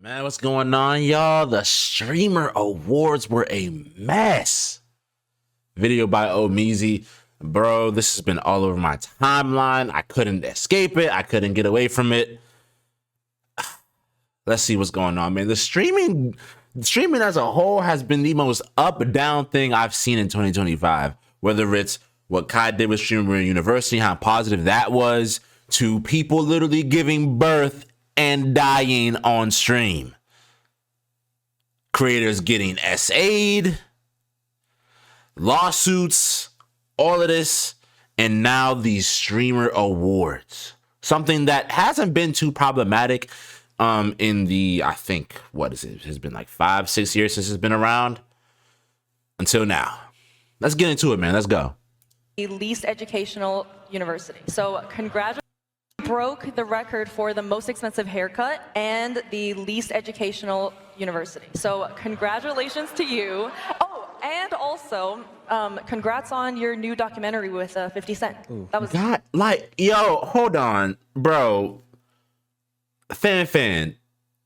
Man, what's going on, y'all? The streamer awards were a mess. Video by Omeezy. Bro, this has been all over my timeline. I couldn't escape it. I couldn't get away from it. Let's see what's going on, man. The streaming as a whole has been the most up-down thing I've seen in 2025. Whether it's what Kai did with Streamer University, how positive that was, to people literally giving birth and dying on stream. Creators getting SA'd, lawsuits, all of this, and now these streamer awards. Something that hasn't been too problematic in the, I think, what is it? It's been like 5-6 years since it's been around until now. Let's get into it, man. Let's go. The least educational university. So congratulations. Broke the record for the most expensive haircut and the least educational university. So congratulations to you. Oh, and also congrats on your new documentary with 50 Cent. Ooh, that was God, like, yo, hold on, bro. Fan,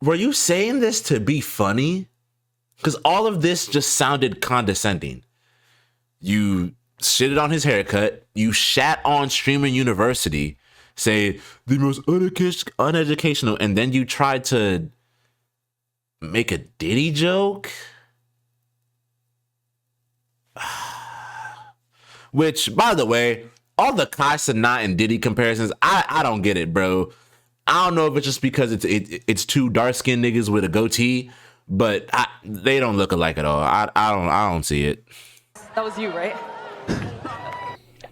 were you saying this to be funny? Because all of this just sounded condescending. You shitted on his haircut. You shat on Streamer University. Say the most uneducational, and then you tried to make a Diddy joke, which, by the way, all the Kai Cenat and Diddy comparisons, I don't get it, bro. I don't know if it's just because it's two dark skinned niggas with a goatee, but they don't look alike at all. I don't see it. That was you, right?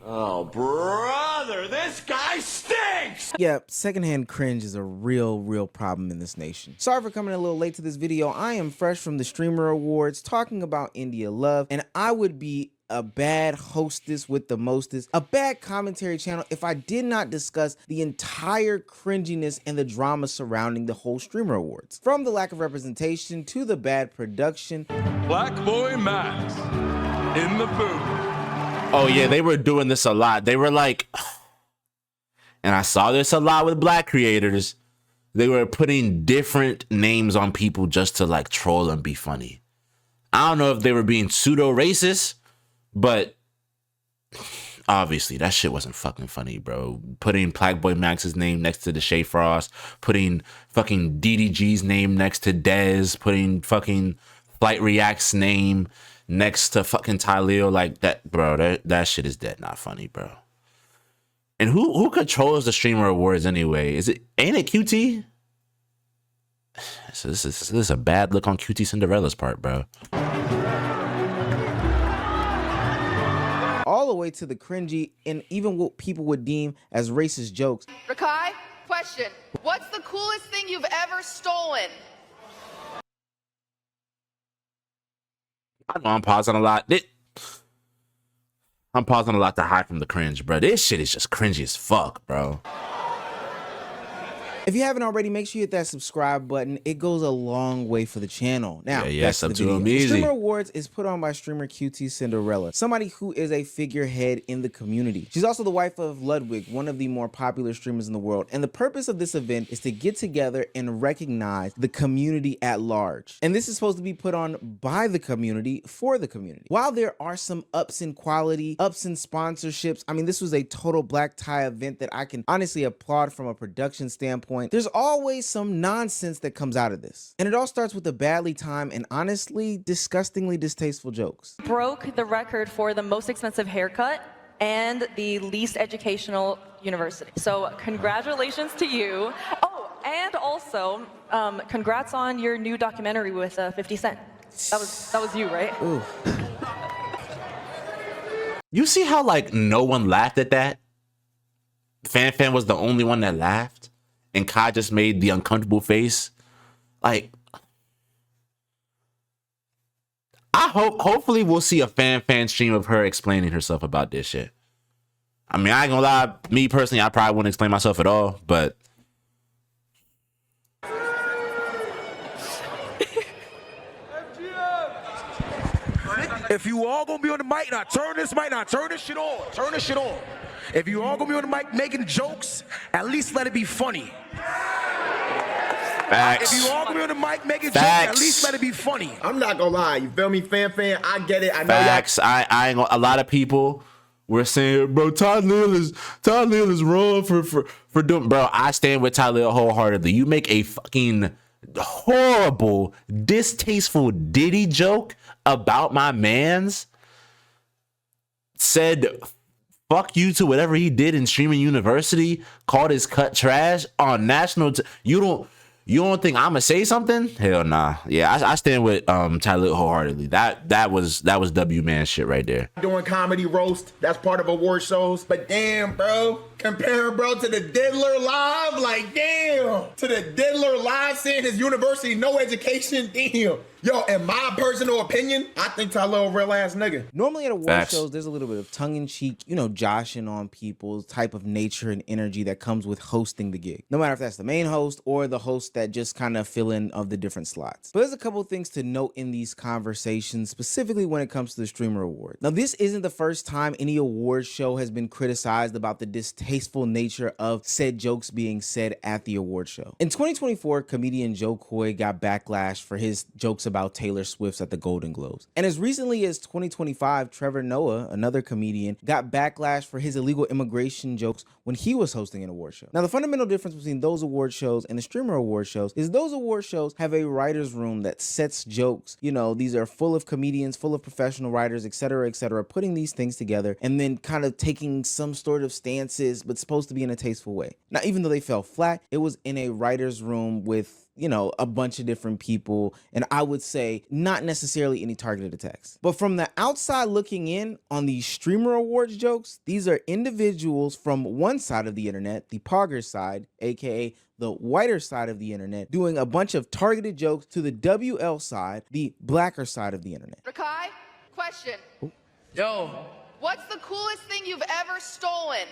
Oh, brother, this guy stinks! Yeah, secondhand cringe is a real problem in this nation. Sorry for coming a little late to this video. I am fresh from the Streamer Awards talking about India Love, and I would be a bad hostess with the mostest, a bad commentary channel if I did not discuss the entire cringiness and the drama surrounding the whole Streamer Awards. From the lack of representation to the bad production. Black Boy Max in the booth. Oh yeah, they were doing this a lot. They were like, and I saw this a lot with black creators. They were putting different names on people just to like troll and be funny. I don't know if they were being pseudo racist, but obviously that shit wasn't fucking funny, bro. Putting Black Boy Max's name next to the Shay Frost, putting fucking DDG's name next to Dez, putting fucking Flight React's name next to fucking Tyleo, like that, bro. That shit is dead not funny, bro. And who controls the Streamer Awards anyway? Ain't it QT? So this is a bad look on QT Cinderella's part, bro. All the way to the cringy and even what people would deem as racist jokes. Rakai, question. What's the coolest thing you've ever stolen? I know I'm pausing a lot. I'm pausing a lot to hide from the cringe, bro. This shit is just cringy as fuck, bro. If you haven't already, make sure you hit that subscribe button. It goes a long way for the channel. Now, yes, back to the video. The Streamer Awards is put on by streamer QT Cinderella, somebody who is a figurehead in the community. She's also the wife of Ludwig, one of the more popular streamers in the world. And the purpose of this event is to get together and recognize the community at large. And this is supposed to be put on by the community for the community. While there are some ups in quality, ups in sponsorships, I mean, this was a total black tie event that I can honestly applaud from a production standpoint. There's always some nonsense that comes out of this. And it all starts with a badly timed and honestly disgustingly distasteful jokes. Broke the record for the most expensive haircut and the least educational university. So congratulations to you. Oh, and also congrats on your new documentary with 50 Cent. That was you, right? Ooh. You see how like no one laughed at that? Fan was the only one that laughed. And Kai just made the uncomfortable face. Like, hopefully we'll see a fan stream of her explaining herself about this shit. I mean, I ain't gonna lie, me personally, I probably wouldn't explain myself at all, but. If you all gonna be on the mic, now turn this mic, now turn this shit on. Turn this shit on. If you all gonna be on the mic making jokes, at least let it be funny. Facts. If you all gonna be on the mic making jokes, Facts. at least let it be funny. I'm not gonna lie, you feel me, fan? I get it. I know Facts. I ain't gonna, a lot of people were saying, bro, Todd Neal is wrong for doing. Bro, I stand with Todd Neal wholeheartedly. You make a fucking horrible, distasteful Diddy joke about my man's, said fuck you to whatever he did in streaming university, called his cut trash on national. You don't think I'm gonna say something? Hell nah. Yeah, I stand with Tyler wholeheartedly. That was W man shit right there. doing comedy roast. That's part of award shows. But damn, bro, compare bro to the Diddler live. Like damn, to the Diddler live saying his university no education. Damn. Yo, in my personal opinion, I think Tyler a real ass nigga. Normally at award Facts. shows, there's a little bit of tongue-in-cheek, joshing on people's type of nature and energy that comes with hosting the gig. No matter if that's the main host or the host that just kind of fill in of the different slots. But there's a couple of things to note in these conversations, specifically when it comes to the Streamer Award. Now, this isn't the first time any award show has been criticized about the distasteful nature of said jokes being said at the award show. In 2024, comedian Joe Coy got backlash for his jokes about Taylor Swift's at the Golden Globes. And as recently as 2025, Trevor Noah, another comedian, got backlash for his illegal immigration jokes when he was hosting an award show. Now, the fundamental difference between those award shows and the Streamer Award shows is those award shows have a writer's room that sets jokes. These are full of comedians, full of professional writers, etc., putting these things together and then kind of taking some sort of stances, but supposed to be in a tasteful way. Now, even though they fell flat, it was in a writer's room with a bunch of different people, and I would say not necessarily any targeted attacks. But from the outside looking in on these Streamer Awards jokes, these are individuals from one side of the internet, the Pogger side, aka the whiter side of the internet, doing a bunch of targeted jokes to the WL side, the blacker side of the internet. Rakai, question. Yo, What's the coolest thing you've ever stolen?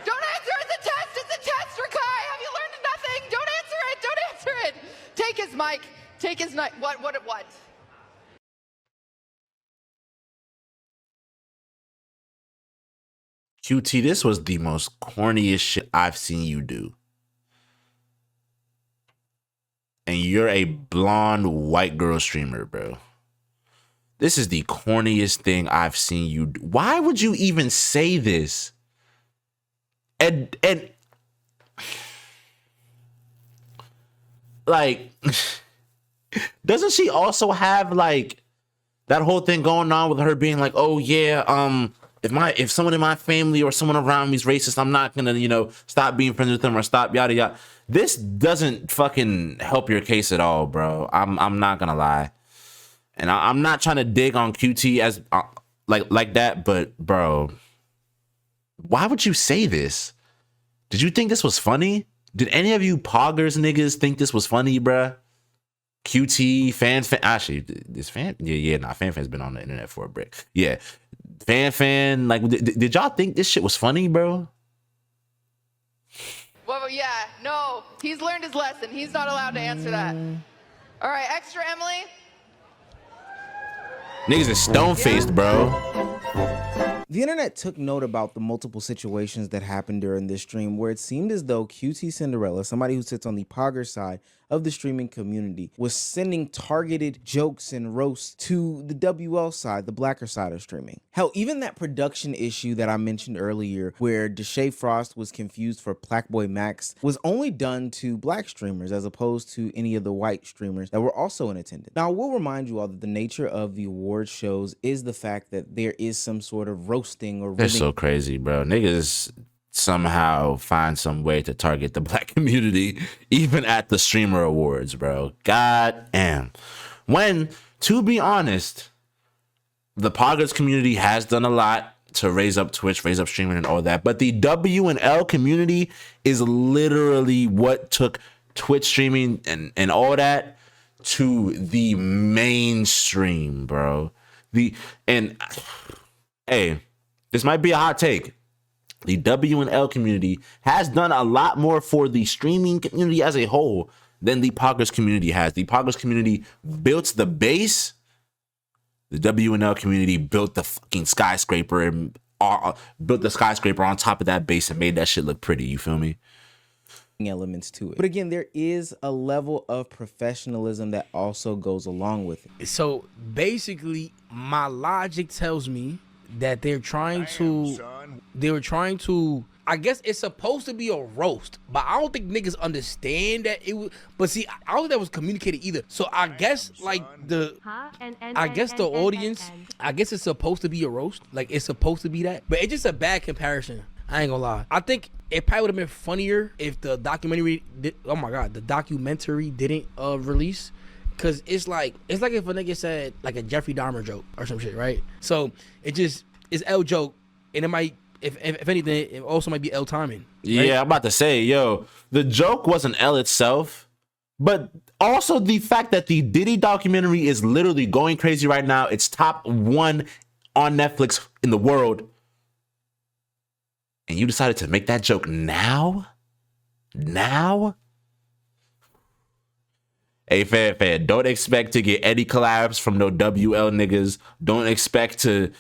Don't answer, it's a test, Rakai! Have you learned nothing? Don't answer it! Take his mic, what? QT, this was the most corniest shit I've seen you do. And you're a blonde white girl streamer, bro. This is the corniest thing I've seen you do. Why would you even say this? And like, doesn't she also have like that whole thing going on with her being like, oh yeah, if someone in my family or someone around me is racist, I'm not gonna, stop being friends with them or stop yada yada. This doesn't fucking help your case at all, bro. I'm not gonna lie, and I'm not trying to dig on QT as like that, but bro, why would you say this? Did you think this was funny? Did any of you poggers niggas think this was funny, bruh? QT, fan, actually, this fan, fan's been on the internet for a break. Yeah, fan, like, did y'all think this shit was funny, bro? Well, yeah, no, he's learned his lesson. He's not allowed to answer that. All right, extra Emily. Niggas is stone-faced, bro. The internet took note about the multiple situations that happened during this stream where it seemed as though QT Cinderella, somebody who sits on the Pogger side of the streaming community, was sending targeted jokes and roasts to the WL side, the blacker side of streaming. Hell, even that production issue that I mentioned earlier where Deshae Frost was confused for Blackboy Max was only done to black streamers as opposed to any of the white streamers that were also in attendance. Now, I will remind you all that the nature of the award shows is the fact that there is some sort of roasting or They're so crazy, bro. Niggas somehow find some way to target the black community, even at the Streamer Awards, bro. God damn. When, to be honest, the Poggers community has done a lot to raise up Twitch, raise up streaming and all that, but the W and L community is literally what took Twitch streaming and all that to the mainstream, bro. Hey, this might be a hot take. The W and L community has done a lot more for the streaming community as a whole than the Poggers community has. The Poggers community built the base. The W and L community built the fucking skyscraper and built the skyscraper on top of that base and made that shit look pretty. You feel me? elements to it. But again, there is a level of professionalism that also goes along with it. So basically, my logic tells me that they were trying to, I guess it's supposed to be a roast, but I don't think niggas understand that it was, but see, I don't think that was communicated either. So I guess like the audience, I guess it's supposed to be a roast. Like it's supposed to be that, but it's just a bad comparison. I ain't gonna lie. I think it probably would have been funnier if the documentary didn't release. Cause it's like if a nigga said like a Jeffrey Dahmer joke or some shit, right? So it's L joke, and it might, if anything, it also might be L timing. Right? Yeah, I'm about to say, yo, the joke wasn't L itself, but also the fact that the Diddy documentary is literally going crazy right now. It's top 1 on Netflix in the world. And you decided to make that joke now? Now? Hey, fair. Don't expect to get any collabs from no WL niggas. Don't expect to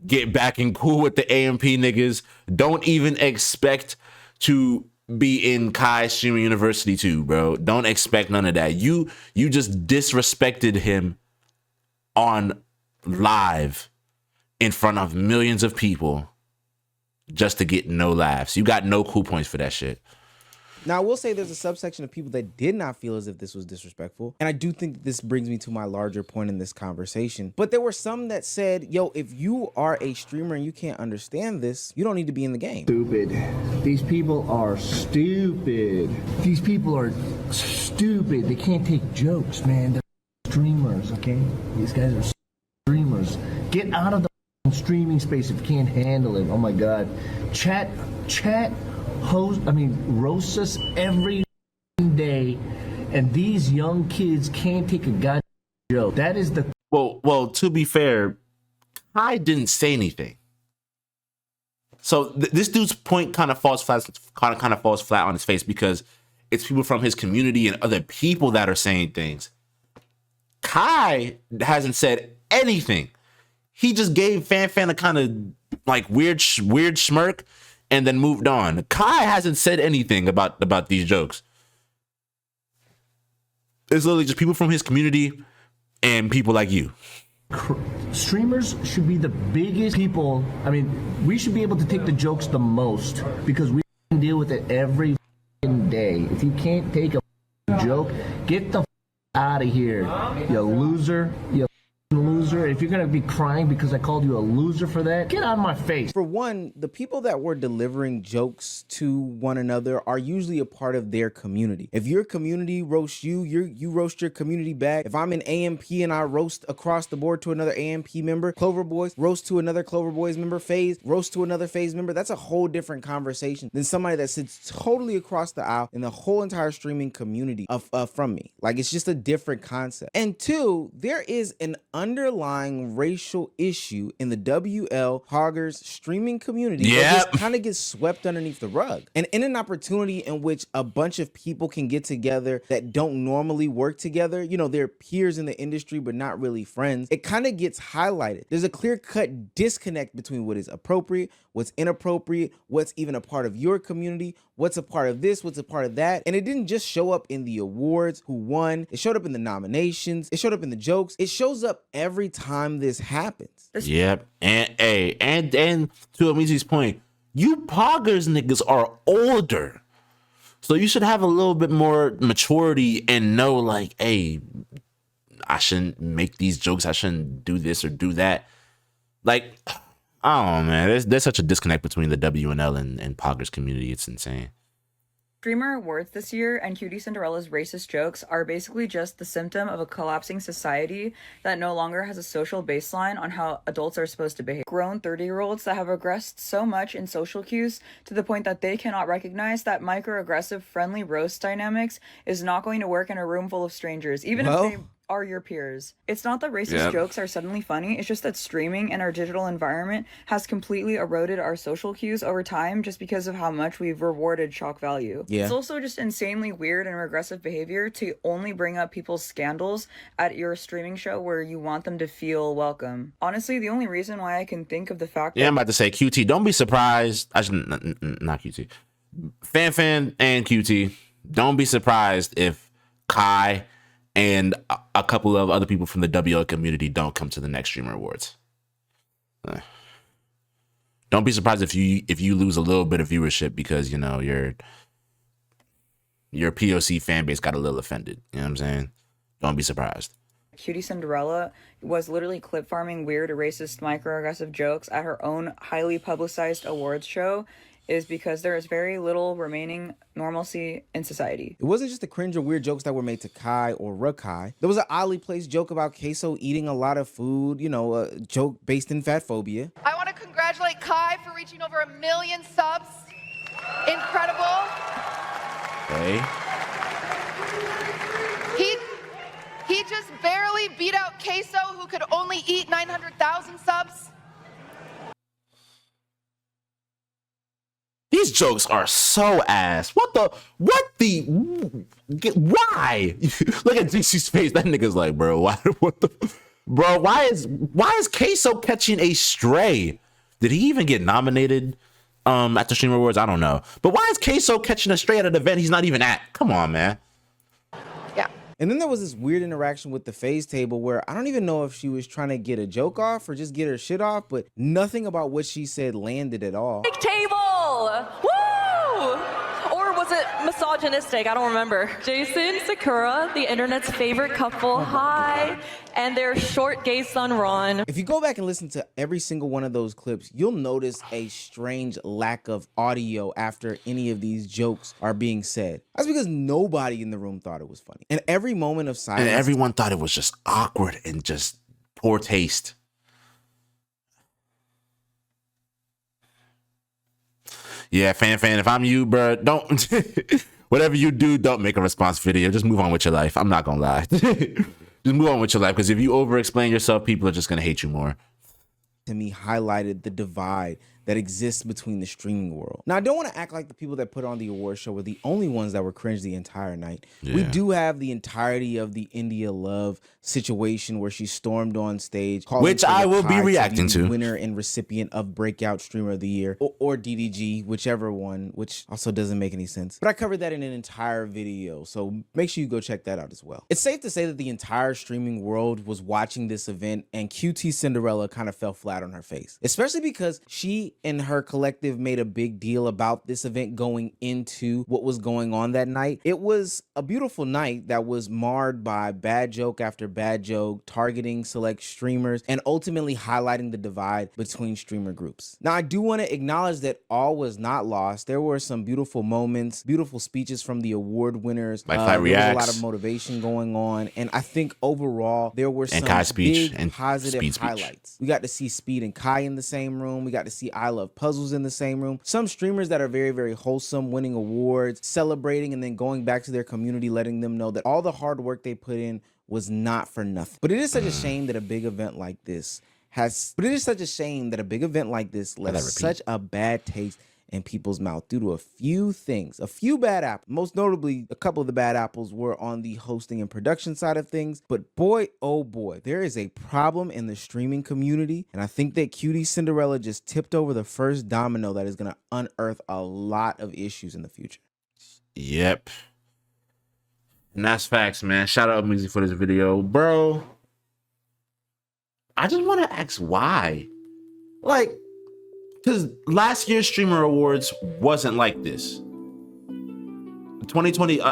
get back in cool with the AMP niggas. Don't even expect to be in Kai Streaming University too, bro. Don't expect none of that. You just disrespected him on live in front of millions of people just to get no laughs. You got no cool points for that shit. Now, I will say there's a subsection of people that did not feel as if this was disrespectful. And I do think this brings me to my larger point in this conversation. But there were some that said, yo, if you are a streamer and you can't understand this, you don't need to be in the game. Stupid. These people are stupid. These people are stupid. They can't take jokes, man. They're streamers, okay? These guys are streamers. Get out of the streaming space if you can't handle it. Oh my God. Chat. Roast us every day, and these young kids can't take a goddamn joke. That is the well. To be fair, Kai didn't say anything, so this dude's point kind of falls flat on his face because it's people from his community and other people that are saying things. Kai hasn't said anything. He just gave Fan a kind of like weird smirk and then moved on. Kai hasn't said anything about these jokes. It's literally just people from his community and people like you. Streamers should be the biggest people. I mean, we should be able to take the jokes the most because we deal with it every day. If you can't take a joke, get the out of here, you loser. You loser. If you're gonna be crying because I called you a loser for that, get out of my face. For one, the people that were delivering jokes to one another are usually a part of their community. If your community roasts you roast your community back. If I'm in AMP and I roast across the board to another AMP member, Clover Boys roast to another Clover Boys member, FaZe roast to another FaZe member, that's a whole different conversation than somebody that sits totally across the aisle in the whole entire streaming community from me. Like, it's just a different concept. And two, there is an underlying racial issue in the WL Hoggers streaming community that just kind of gets swept underneath the rug. And in an opportunity in which a bunch of people can get together that don't normally work together, you know, they're peers in the industry but not really friends, it kind of gets highlighted. There's a clear-cut disconnect between what is appropriate, what's inappropriate, what's even a part of your community, what's a part of this, what's a part of that. And it didn't just show up in the awards, who won. It showed up in the nominations. It showed up in the jokes. It shows up every time this happens. Yep. And to Amizi's point, you poggers niggas are older. So you should have a little bit more maturity and know, like, hey, I shouldn't make these jokes. I shouldn't do this or do that. Like, oh man, there's such a disconnect between the WNL and poggers community. It's insane. Streamer awards this year and Cutie Cinderella's racist jokes are basically just the symptom of a collapsing society that no longer has a social baseline on how adults are supposed to behave. Grown 30-year-olds that have regressed so much in social cues to the point that they cannot recognize that microaggressive friendly roast dynamics is not going to work in a room full of strangers, even if they are your peers. It's not that racist jokes are suddenly funny, it's just that streaming and our digital environment has completely eroded our social cues over time just because of how much we've rewarded shock value. It's also just insanely weird and regressive behavior to only bring up people's scandals at your streaming show where you want them to feel welcome. Honestly, the only reason why I can think of the fact that— I'm about to say, QT, don't be surprised. I should not QT. Fan and QT. Don't be surprised if Kai and a couple of other people from the WL community don't come to the next Streamer Awards. Don't be surprised if you lose a little bit of viewership because, you know, your POC fan base got a little offended. You know what I'm saying? Don't be surprised. Cutie Cinderella was literally clip farming weird, racist, microaggressive jokes at her own highly publicized awards show is because there is very little remaining normalcy in society. It wasn't just the cringe or weird jokes that were made to Kai or Rakai. There was an oddly placed joke about Queso eating a lot of food, you know, a joke based in fat phobia. I want to congratulate Kai for reaching over 1 million subs. Incredible. Okay. He just barely beat out Queso, who could only eat 900,000 subs. These jokes are so ass. Why? Look at DC's face. That nigga's like, bro, why is Queso catching a stray? Did he even get nominated at the Streamer Awards? I don't know. But why is Queso catching a stray at an event he's not even at? Come on, man. And then there was this weird interaction with the phase table where I don't even know if she was trying to get a joke off or just get her shit off, but nothing about what she said landed at all. Big table! Woo! Or was it misogynistic? I don't remember. Jason, Sakura, the internet's favorite couple, hi, and their short gay son, Ron. If you go back and listen to every single one of those clips, you'll notice a strange lack of audio after any of these jokes are being said. That's because nobody in the room thought it was funny. And every moment of silence... And everyone thought it was just awkward and just poor taste. Yeah, fan, if I'm you, bro, don't... whatever you do, don't make a response video. Just move on with your life. I'm not gonna lie. Just move on with your life, because if you over-explain yourself, people are just gonna hate you more. To me, highlighted the divide that exists between the streaming world. Now, I don't want to act like the people that put on the award show were the only ones that were cringe the entire night. Yeah. We do have the entirety of the India Love situation where she stormed on stage, which I will be reacting to. Winner and recipient of Breakout Streamer of the Year, or DDG, whichever one, which also doesn't make any sense. But I covered that in an entire video, so make sure you go check that out as well. It's safe to say that the entire streaming world was watching this event, and QT Cinderella kind of fell flat on her face, especially because she and her collective made a big deal about this event going into what was going on that night. It was a beautiful night that was marred by bad joke after bad joke, targeting select streamers, and ultimately highlighting the divide between streamer groups. Now, I do want to acknowledge that all was not lost. There were some beautiful moments, beautiful speeches from the award winners. Like there was a lot of motivation going on, and I think overall there were some big and positive highlights. We got to see Speed and Kai in the same room. We got to see I Love Puzzles in the same room. Some streamers that are very, very wholesome, winning awards, celebrating, and then going back to their community, letting them know that all the hard work they put in was not for nothing. But it is such a shame that a big event like this left such a bad taste in people's mouth due to a few things, a few bad apples. Most notably, a couple of the bad apples were on the hosting and production side of things. But boy, oh boy, there is a problem in the streaming community. And I think that Cutie Cinderella just tipped over the first domino that is going to unearth a lot of issues in the future. Yep. And that's facts, man. Shout out Meezy for this video. Bro, I just want to ask why. Like, because last year's Streamer Awards wasn't like this. 2022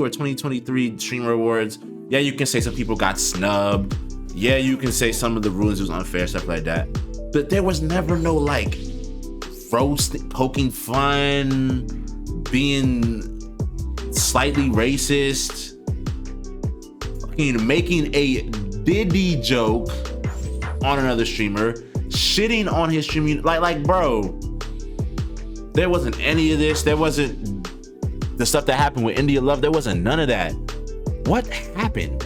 or 2023 Streamer Awards, yeah, you can say some people got snubbed. Yeah, you can say some of the rulings was unfair, stuff like that. But there was never no, like, roast, poking fun, being slightly racist, fucking making a Diddy joke on another streamer, shitting on his stream. Like, bro, there wasn't any of this. There wasn't the stuff that happened with India Love. There wasn't none of that. What happened?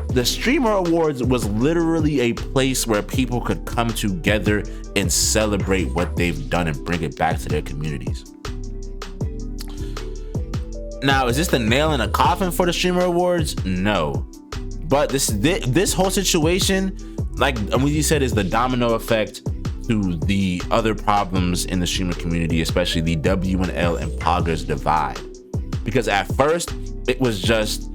The Streamer Awards was literally a place where people could come together and celebrate what they've done and bring it back to their communities. Now, is this the nail in a coffin for the Streamer Awards? No. But this whole situation, like Amuzi said, is the domino effect to the other problems in the streamer community, especially the W and L and Poggers divide. because at first it was just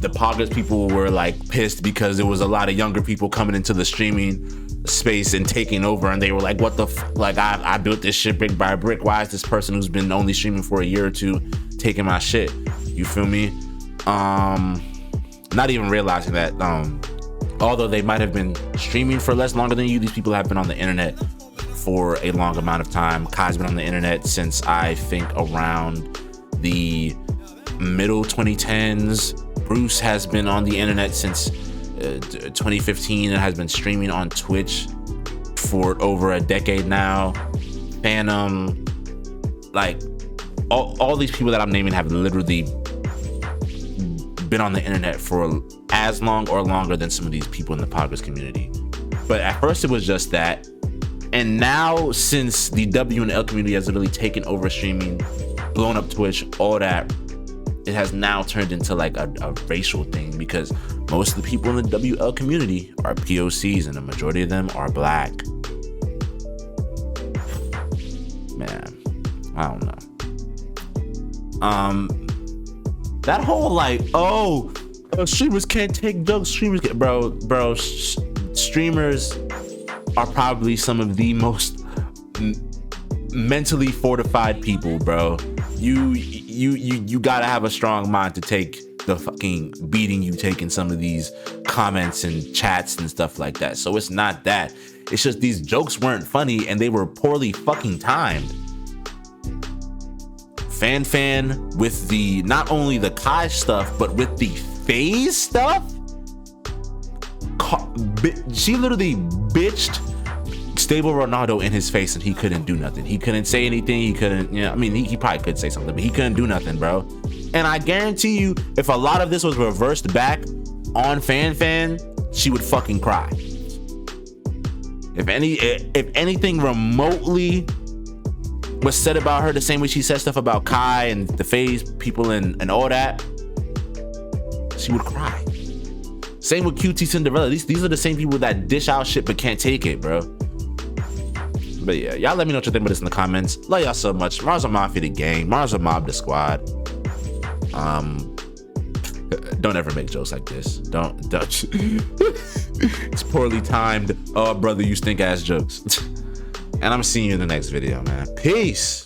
the Poggers people were like pissed because there was a lot of younger people coming into the streaming space and taking over, and they were like, what the like I built this shit brick by brick, why is this person who's been only streaming for a year or two taking my shit? You feel me? Not even realizing that although they might have been streaming for longer than you, these people have been on the internet for a long amount of time. Kai's been on the internet since I think around the middle 2010s. Bruce has been on the internet since 2015 and has been streaming on Twitch for over a decade now. Phantom, like all these people that I'm naming have literally been on the internet for as long or longer than some of these people in the Poggers community. But at first it was just that, and now since the W and L community has literally taken over streaming, blown up Twitch, all that, it has now turned into like a racial thing, because most of the people in the WL community are POCs and the majority of them are black. Man, I don't know. That whole like, streamers can't take jokes, streamers get, bro, streamers are probably some of the most mentally fortified people, bro. You gotta have a strong mind to take the fucking beating you take in some of these comments and chats and stuff like that. So it's not that. It's just these jokes weren't funny and they were poorly fucking timed. Fan with the, not only the Kai stuff, but with the FaZe stuff. She literally bitched Stable Ronaldo in his face and he couldn't do nothing. He couldn't say anything. He couldn't, you know, I mean, he probably could say something, but he couldn't do nothing, bro. And I guarantee you, if a lot of this was reversed back on Fan, she would fucking cry. If anything remotely was said about her the same way she said stuff about Kai and the FaZe people and all that, she would cry. Same with QT Cinderella. These are the same people that dish out shit but can't take it, bro. But yeah, y'all let me know what you think about this in the comments. Love y'all so much. Marso Mafia the gang. Marso Mob the squad. Don't ever make jokes like this. Don't. It's poorly timed. Oh, brother, you stink ass jokes. And I'm seeing you in the next video, man. Peace.